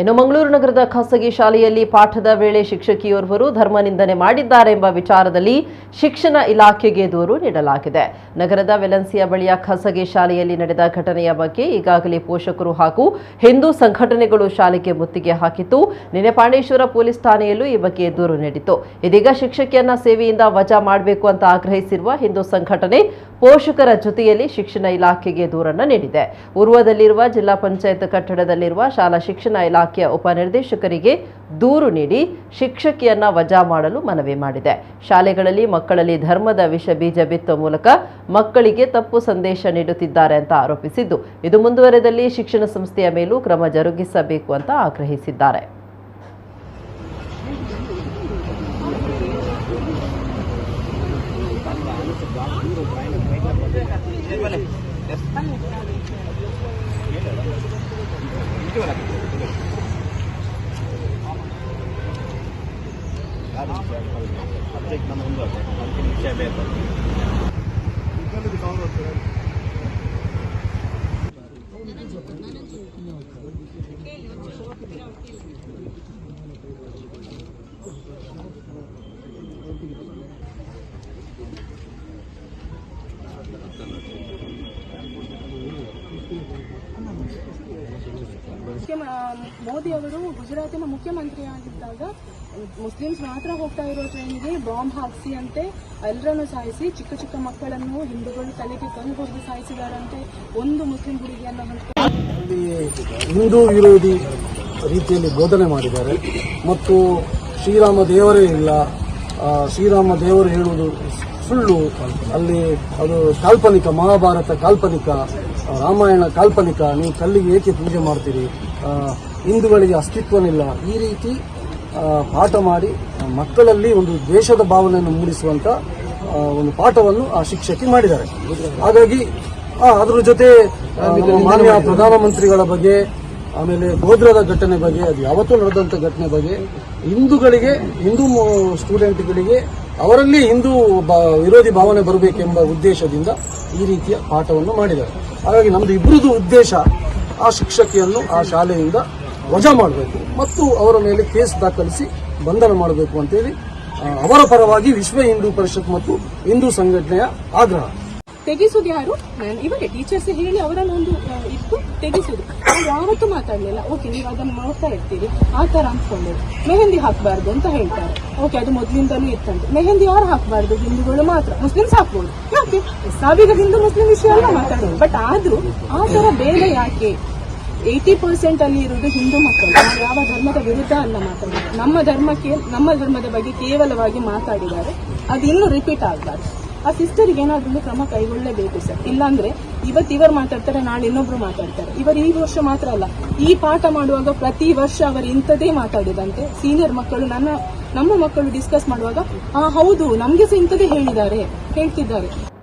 ಇನ್ನು ಮಂಗಳೂರು ನಗರದ ಖಾಸಗಿ ಶಾಲೆಯಲ್ಲಿ ಪಾಠದ ವೇಳೆ ಶಿಕ್ಷಕಿಯೋರ್ವರು ಧರ್ಮ ನಿಂದನೆ ಮಾಡಿದ್ದಾರೆ ಎಂಬ ವಿಚಾರದಲ್ಲಿ ಶಿಕ್ಷಣ ಇಲಾಖೆಗೆ ದೂರು ನೀಡಲಾಗಿದೆ. ನಗರದ ವೆಲೆನ್ಸಿಯಾ ಬಳಿಯ ಖಾಸಗಿ ಶಾಲೆಯಲ್ಲಿ ನಡೆದ ಘಟನೆಯ ಬಗ್ಗೆ ಈಗಾಗಲೇ ಪೋಷಕರು ಹಾಗೂ ಹಿಂದೂ ಸಂಘಟನೆಗಳು ಶಾಲೆಗೆ ಮುತ್ತಿಗೆ ಹಾಕಿತ್ತು. ನಿನ್ನೆ ಪಾಂಡೇಶ್ವರ ಪೊಲೀಸ್ ಠಾಣೆಯಲ್ಲೂ ಈ ಬಗ್ಗೆ ದೂರು ನೀಡಿತ್ತು. ಇದೀಗ ಶಿಕ್ಷಕಿಯನ್ನ ಸೇವೆಯಿಂದ ವಜಾ ಮಾಡಬೇಕು ಅಂತ ಆಗ್ರಹಿಸಿರುವ ಹಿಂದೂ ಸಂಘಟನೆ ಪೋಷಕರ ಜೊತೆಯಲ್ಲಿ ಶಿಕ್ಷಣ ಇಲಾಖೆಗೆ ದೂರನ್ನು ನೀಡಿದೆ. ಉರ್ವದಲ್ಲಿರುವ ಜಿಲ್ಲಾ ಪಂಚಾಯತ್ ಕಟ್ಟಡದಲ್ಲಿರುವ ಶಾಲಾ ಶಿಕ್ಷಣ ಇಲಾಖೆಯ ಉಪನಿರ್ದೇಶಕರಿಗೆ ದೂರು ನೀಡಿ ಶಿಕ್ಷಕಿಯನ್ನ ವಜಾ ಮಾಡಲು ಮನವಿ ಮಾಡಿದೆ. ಶಾಲೆಗಳಲ್ಲಿ ಮಕ್ಕಳಲ್ಲಿ ಧರ್ಮದ ವಿಷ ಬೀಜ ಬಿತ್ತುವ ಮೂಲಕ ಮಕ್ಕಳಿಗೆ ತಪ್ಪು ಸಂದೇಶ ನೀಡುತ್ತಿದ್ದಾರೆ ಅಂತ ಆರೋಪಿಸಿದ್ದು, ಇದು ಮುಂದುವರೆದಲ್ಲಿ ಶಿಕ್ಷಣ ಸಂಸ್ಥೆಯ ಮೇಲೂ ಕ್ರಮ ಜರುಗಿಸಬೇಕು ಅಂತ ಆಗ್ರಹಿಸಿದ್ದಾರೆ. ಮೋದಿ ಅವರು ಗುಜರಾತಿನ ಮುಖ್ಯಮಂತ್ರಿಯಾಗಿದ್ದಾಗ ಮುಸ್ಲಿಮ್ಸ್ ಮಾತ್ರ ಹೋಗ್ತಾ ಇರೋ ಟ್ರೈನ್ಗೆ ಬಾಂಬ್ ಹಾಕಿಸಿ ಅಂತೆ ಎಲ್ಲರನ್ನು ಸಾಯಿಸಿ ಚಿಕ್ಕ ಚಿಕ್ಕ ಮಕ್ಕಳನ್ನು ಹಿಂದೂಗಳು ತಲೆಗೆ ಕಲ್ಲು ಹೊಡೆದು ಸಾಯಿಸಿದಾರಂತೆ. ಒಂದು ಮುಸ್ಲಿಂ ಹುಡುಗಿಯನ್ನು ಹಿಂದೂ ವಿರೋಧಿ ರೀತಿಯಲ್ಲಿ ಬೋಧನೆ ಮಾಡಿದ್ದಾರೆ ಮತ್ತು ಶ್ರೀರಾಮ ದೇವರೇ ಇಲ್ಲ, ಶ್ರೀರಾಮ ದೇವರು ಹೇಳುವುದು ಸುಳ್ಳು, ಅಲ್ಲಿ ಅದು ಕಾಲ್ಪನಿಕ, ಮಹಾಭಾರತ ಕಾಲ್ಪನಿಕ, ರಾಮಾಯಣ ಕಾಲ್ಪನಿಕ, ನೀವು ಕಲ್ಲಿಗೆ ಏಕೆ ಪೂಜೆ ಮಾಡ್ತೀರಿ, ಹಿಂದೂಗಳಿಗೆ ಅಸ್ತಿತ್ವವಿಲ್ಲ, ಈ ರೀತಿ ಪಾಠ ಮಾಡಿ ಮಕ್ಕಳಲ್ಲಿ ಒಂದು ದ್ವೇಷದ ಭಾವನೆಯನ್ನು ಮೂಡಿಸುವಂತ ಒಂದು ಪಾಠವನ್ನು ಆ ಶಿಕ್ಷಕಿ ಮಾಡಿದ್ದಾರೆ. ಹಾಗಾಗಿ ಅದರ ಜೊತೆ ಮಾನ್ಯ ಪ್ರಧಾನಮಂತ್ರಿಗಳ ಬಗ್ಗೆ, ಆಮೇಲೆ ಗೋಧ್ರದ ಘಟನೆ ಬಗ್ಗೆ, ಅದು ಯಾವತ್ತೂ ನಡೆದಂತ ಘಟನೆ ಬಗ್ಗೆ ಹಿಂದೂಗಳಿಗೆ, ಹಿಂದೂ ಸ್ಟೂಡೆಂಟ್ಗಳಿಗೆ ಅವರಲ್ಲಿ ಹಿಂದೂ ವಿರೋಧಿ ಭಾವನೆ ಬರಬೇಕೆಂಬ ಉದ್ದೇಶದಿಂದ ಈ ರೀತಿಯ ಪಾಠವನ್ನು ಮಾಡಿದ್ದಾರೆ. ಹಾಗಾಗಿ ನಮ್ದು ಇಬ್ಬರದು ಉದ್ದೇಶ ಆ ಶಿಕ್ಷಕಿಯನ್ನು ಆ ಶಾಲೆಯಿಂದ ವಜಾ ಮಾಡಬೇಕು ಮತ್ತು ಅವರ ಮೇಲೆ ಕೇಸ್ ದಾಖಲಿಸಿ ಬಂಧನ ಮಾಡಬೇಕು ಅಂತೇಳಿ ಅವರ ಪರವಾಗಿ ವಿಶ್ವ ಹಿಂದೂ ಪರಿಷತ್ ಮತ್ತು ಹಿಂದೂ ಸಂಘಟನೆಯ ಆಗ್ರಹ. ತೆಗೆಸುದು ಯಾರು? ಇವಾಗ ಟೀಚರ್ಸ್ ಹೇಳಿ ಅವರನ್ನು ಒಂದು ಇಟ್ಟು ತೆಗೆಸುದು. ನಾವು ಯಾವತ್ತೂ ಮಾತಾಡಲಿಲ್ಲ. ಓಕೆ, ನೀವು ಅದನ್ನು ನೋಡ್ತಾ ಇರ್ತೀರಿ, ಆ ತರ ಅಂದ್ಕೊಂಡೇವೆ. ಮೆಹಂದಿ ಹಾಕಬಾರ್ದು ಅಂತ ಹೇಳ್ತಾರೆ. ಓಕೆ, ಅದು ಮೊದಲಿಂದಲೂ ಇತ್ತಂತೆ. ಮೆಹಂದಿ ಯಾರು ಹಾಕಬಾರ್ದು? ಹಿಂದೂಗಳು ಮಾತ್ರ. ಮುಸ್ಲಿಮ್ಸ್ ಹಾಕ್ಬೋದು. ಯಾಕೆ? ನಾವೀಗ ಹಿಂದೂ ಮುಸ್ಲಿಂ ವಿಷಯ ಎಲ್ಲ ಮಾತಾಡೋದು. ಬಟ್ ಆದ್ರೂ ಆ ತರ ಬೇಡ ಯಾಕೆ? 80% ಅಲ್ಲಿ ಇರುವುದು ಹಿಂದೂ ಮಕ್ಕಳು. ನಾವು ಯಾವ ಧರ್ಮದ ವಿರುದ್ಧ ಅಲ್ಲ ಮಾತಾಡೋದು. ನಮ್ಮ ಧರ್ಮದ ಬಗ್ಗೆ ಕೇವಲವಾಗಿ ಮಾತಾಡಿದ್ದಾರೆ. ಅದು ಇನ್ನೂ ರಿಪೀಟ್ ಆಗಬಾರ್ದು. ಆ ಸಿಸ್ಟರ್ಗೆ ಏನಾದ್ರೂ ಕ್ರಮ ಕೈಗೊಳ್ಳಬೇಕು ಸರ್. ಇಲ್ಲಾಂದ್ರೆ ಇವರು ಮಾತಾಡ್ತಾರೆ, ನಾಳೆ ಇನ್ನೊಬ್ರು ಮಾತಾಡ್ತಾರೆ. ಇವರು ಈ ವರ್ಷ ಮಾತ್ರ ಅಲ್ಲ, ಈ ಪಾಠ ಮಾಡುವಾಗ ಪ್ರತಿ ವರ್ಷ ಅವರು ಇಂಥದೇ ಮಾತಾಡಿದಂತೆ. ಸೀನಿಯರ್ ಮಕ್ಕಳು ನಮ್ಮ ಮಕ್ಕಳು ಡಿಸ್ಕಸ್ ಮಾಡುವಾಗ ಹೌದು ನಮ್ಗೆ ಸಹ ಇಂಥದೇ ಹೇಳ್ತಿದ್ದಾರೆ.